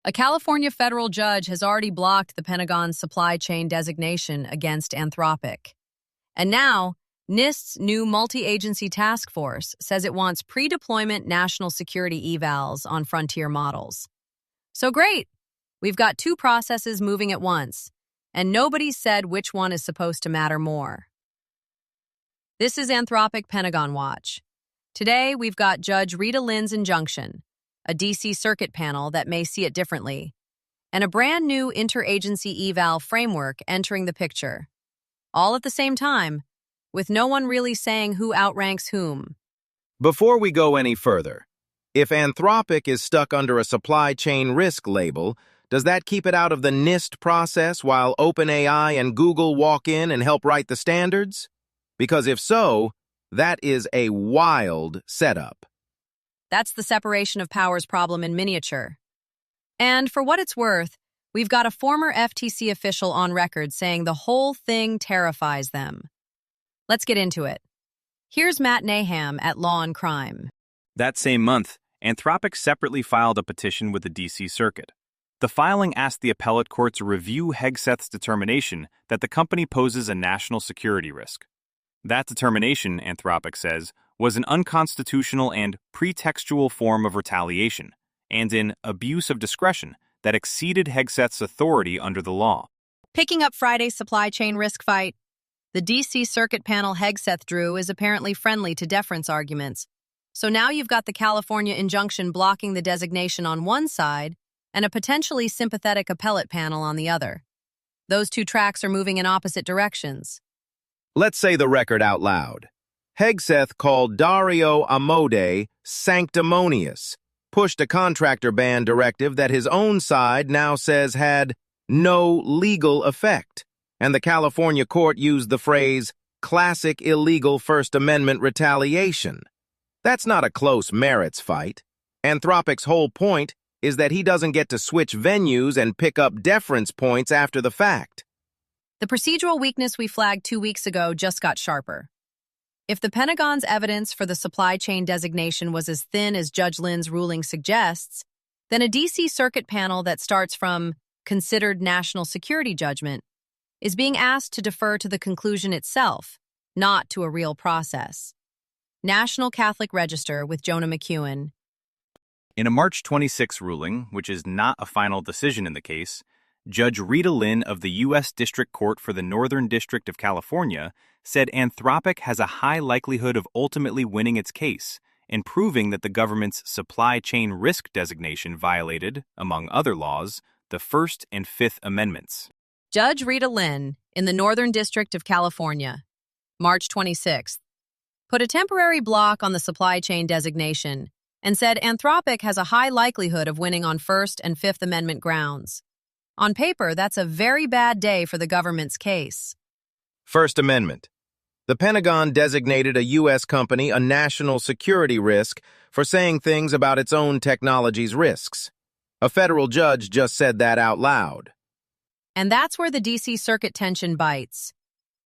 A California federal judge has already blocked the Pentagon's supply chain designation against Anthropic. And now, NIST's new multi-agency task force says it wants pre-deployment national security evals on frontier models. So great! We've got two processes moving at once, and nobody's said which one is supposed to matter more. This is Anthropic Pentagon Watch. Today, we've got Judge Rita Lynn's injunction, a D.C. Circuit panel that may see it differently, and a brand new interagency eval framework entering the picture. All at the same time, with no one really saying who outranks whom. Before we go any further, if Anthropic is stuck under a supply chain risk label, does that keep it out of the NIST process while OpenAI and Google walk in and help write the standards? Because if so, that is a wild setup. That's the separation of powers problem in miniature. And for what it's worth, we've got a former FTC official on record saying the whole thing terrifies them. Let's get into it. Here's Matt Naham at Law and Crime. That same month, Anthropic separately filed a petition with the D.C. Circuit. The filing asked the appellate court to review Hegseth's determination that the company poses a national security risk. That determination, Anthropic says, was an unconstitutional and pretextual form of retaliation, and an abuse of discretion that exceeded Hegseth's authority under the law. Picking up Friday's supply chain risk fight, the D.C. Circuit panel Hegseth drew is apparently friendly to deference arguments. So now you've got the California injunction blocking the designation on one side and a potentially sympathetic appellate panel on the other. Those two tracks are moving in opposite directions. Let's say the record out loud. Hegseth called Dario Amodei sanctimonious, pushed a contractor ban directive that his own side now says had no legal effect, and the California court used the phrase classic illegal First Amendment retaliation. That's not a close merits fight. Anthropic's whole point is that he doesn't get to switch venues and pick up deference points after the fact. The procedural weakness we flagged 2 weeks ago just got sharper. If the Pentagon's evidence for the supply chain designation was as thin as Judge Lynn's ruling suggests, then a D.C. Circuit panel that starts from considered national security judgment is being asked to defer to the conclusion itself, not to a real process. National Catholic Register with Jonah McEwen. In a March 26 ruling, which is not a final decision in the case, Judge Rita Lynn of the U.S. District Court for the Northern District of California said Anthropic has a high likelihood of ultimately winning its case and proving that the government's supply chain risk designation violated, among other laws, the First and Fifth Amendments. Judge Rita Lynn, in the Northern District of California, March 26th, put a temporary block on the supply chain designation and said Anthropic has a high likelihood of winning on First and Fifth Amendment grounds. On paper, that's a very bad day for the government's case. First Amendment. The Pentagon designated a U.S. company a national security risk for saying things about its own technology's risks. A federal judge just said that out loud. And that's where the D.C. Circuit tension bites.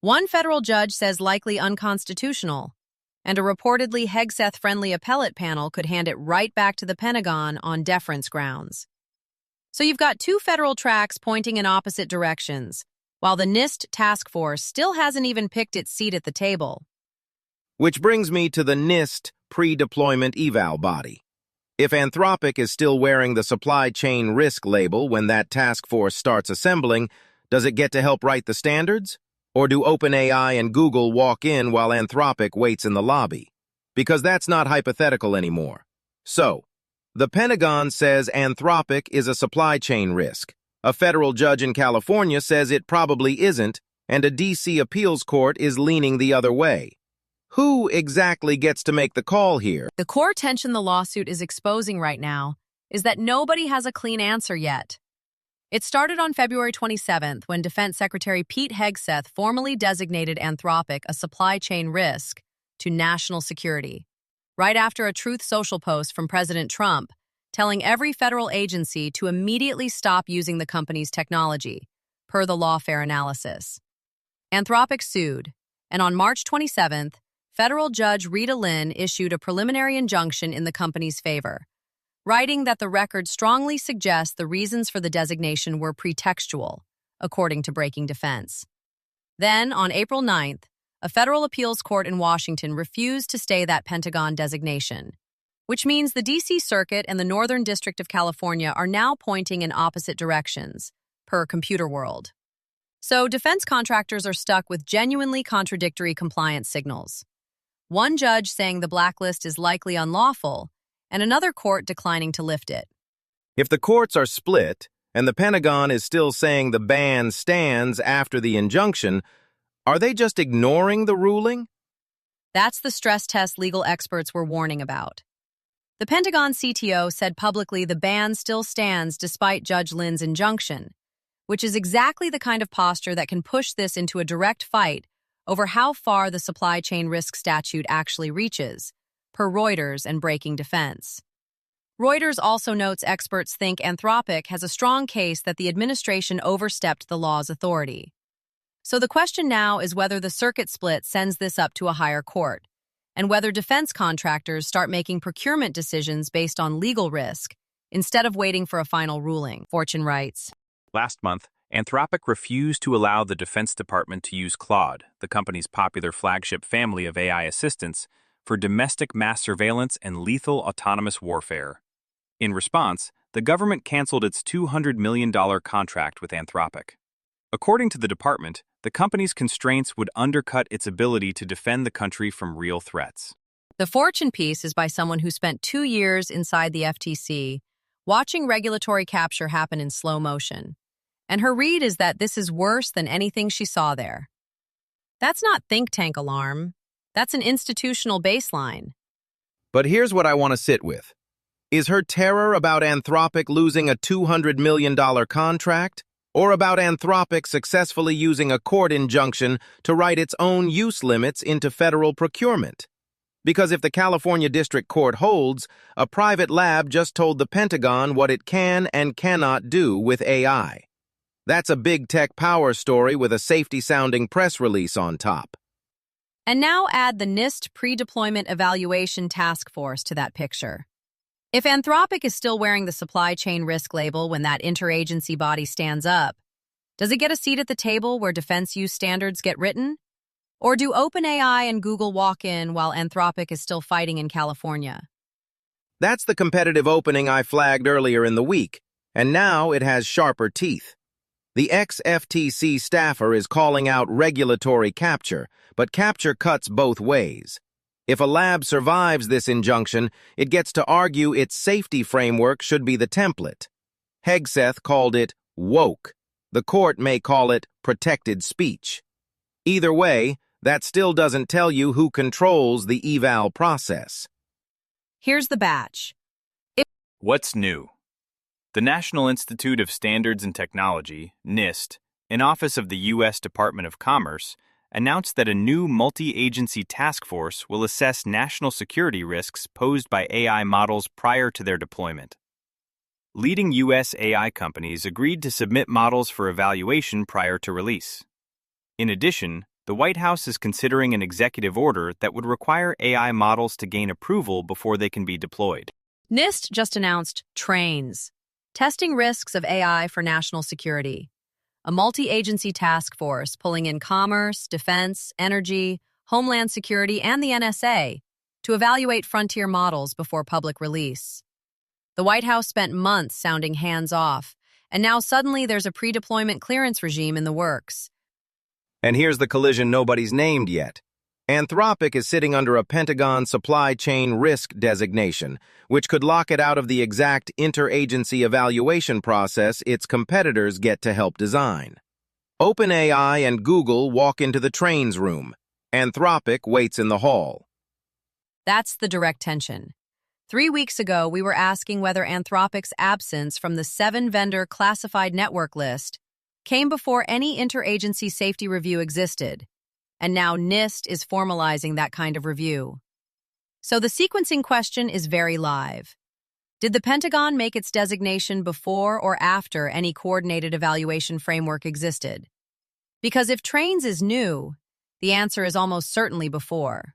One federal judge says likely unconstitutional, and a reportedly Hegseth-friendly appellate panel could hand it right back to the Pentagon on deference grounds. So you've got two federal tracks pointing in opposite directions, while the NIST task force still hasn't even picked its seat at the table. Which brings me to the NIST pre-deployment eval body. If Anthropic is still wearing the supply chain risk label when that task force starts assembling, does it get to help write the standards? Or do OpenAI and Google walk in while Anthropic waits in the lobby? Because that's not hypothetical anymore. So, the Pentagon says Anthropic is a supply chain risk. A federal judge in California says it probably isn't, and a D.C. appeals court is leaning the other way. Who exactly gets to make the call here? The core tension the lawsuit is exposing right now is that nobody has a clean answer yet. It started on February 27th when Defense Secretary Pete Hegseth formally designated Anthropic a supply chain risk to national security, right after a Truth Social post from President Trump telling every federal agency to immediately stop using the company's technology, per the lawfare analysis. Anthropic sued, and on March 27th, federal judge Rita Lynn issued a preliminary injunction in the company's favor. writing that the record strongly suggests the reasons for the designation were pretextual, according to Breaking Defense. Then, on April 9th, a federal appeals court in Washington refused to stay that Pentagon designation, which means the D.C. Circuit and the Northern District of California are now pointing in opposite directions, per Computer World. So defense contractors are stuck with genuinely contradictory compliance signals. One judge saying the blacklist is likely unlawful, and another court declining to lift it. If the courts are split, and the Pentagon is still saying the ban stands after the injunction, are they just ignoring the ruling? That's the stress test legal experts were warning about. The Pentagon CTO said publicly the ban still stands despite Judge Lynn's injunction, which is exactly the kind of posture that can push this into a direct fight over how far the supply chain risk statute actually reaches, per Reuters and Breaking Defense. Reuters also notes experts think Anthropic has a strong case that the administration overstepped the law's authority. So the question now is whether the circuit split sends this up to a higher court, and whether defense contractors start making procurement decisions based on legal risk instead of waiting for a final ruling, Fortune writes. Last month, Anthropic refused to allow the Defense Department to use Claude, the company's popular flagship family of AI assistants, for domestic mass surveillance and lethal autonomous warfare. In response, the government canceled its $200 million contract with Anthropic. According to the department, the company's constraints would undercut its ability to defend the country from real threats. The Fortune piece is by someone who spent 2 years inside the FTC, watching regulatory capture happen in slow motion. And her read is that this is worse than anything she saw there. That's not think tank alarm. That's an institutional baseline. But here's what I want to sit with. Is her terror about Anthropic losing a $200 million contract, or about Anthropic successfully using a court injunction to write its own use limits into federal procurement? Because if the California District Court holds, a private lab just told the Pentagon what it can and cannot do with AI. That's a big tech power story with a safety-sounding press release on top. And now add the NIST Pre-Deployment Evaluation Task Force to that picture. If Anthropic is still wearing the supply chain risk label when that interagency body stands up, does it get a seat at the table where defense use standards get written? Or do OpenAI and Google walk in while Anthropic is still fighting in California? That's the competitive opening I flagged earlier in the week, and now it has sharper teeth. The ex-FTC staffer is calling out regulatory capture, but capture cuts both ways. If a lab survives this injunction, it gets to argue its safety framework should be the template. Hegseth called it woke. The court may call it protected speech. Either way, that still doesn't tell you who controls the eval process. Here's the batch. What's new? The National Institute of Standards and Technology, NIST, an office of the U.S. Department of Commerce, announced that a new multi-agency task force will assess national security risks posed by AI models prior to their deployment. Leading U.S. AI companies agreed to submit models for evaluation prior to release. In addition, the White House is considering an executive order that would require AI models to gain approval before they can be deployed. NIST just announced TRAINS, Testing Risks of AI for National Security, a multi-agency task force pulling in commerce, defense, energy, homeland security, and the NSA to evaluate frontier models before public release. The White House spent months sounding hands-off, and now suddenly there's a pre-deployment clearance regime in the works. And here's the collision nobody's named yet. Anthropic is sitting under a Pentagon supply chain risk designation, which could lock it out of the exact interagency evaluation process its competitors get to help design. OpenAI and Google walk into the trains room. Anthropic waits in the hall. That's the direct tension. 3 weeks ago, we were asking whether Anthropic's absence from the 7-vendor classified network list came before any interagency safety review existed. And now NIST is formalizing that kind of review. So the sequencing question is very live. Did the Pentagon make its designation before or after any coordinated evaluation framework existed? Because if TRAINS is new, the answer is almost certainly before.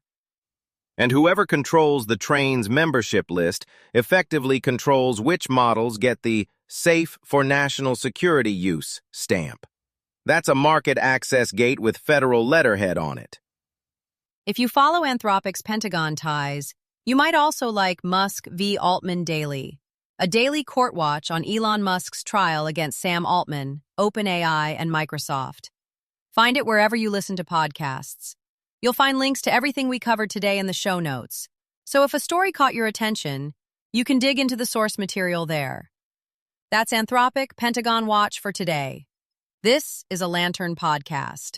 And whoever controls the train's membership list effectively controls which models get the Safe for National Security Use stamp. That's a market access gate with federal letterhead on it. If you follow Anthropic's Pentagon ties, you might also like Musk v. Altman Daily, a daily court watch on Elon Musk's trial against Sam Altman, OpenAI, and Microsoft. Find it wherever you listen to podcasts. You'll find links to everything we covered today in the show notes. So if a story caught your attention, you can dig into the source material there. That's Anthropic Pentagon Watch for today. This is a Lantern podcast.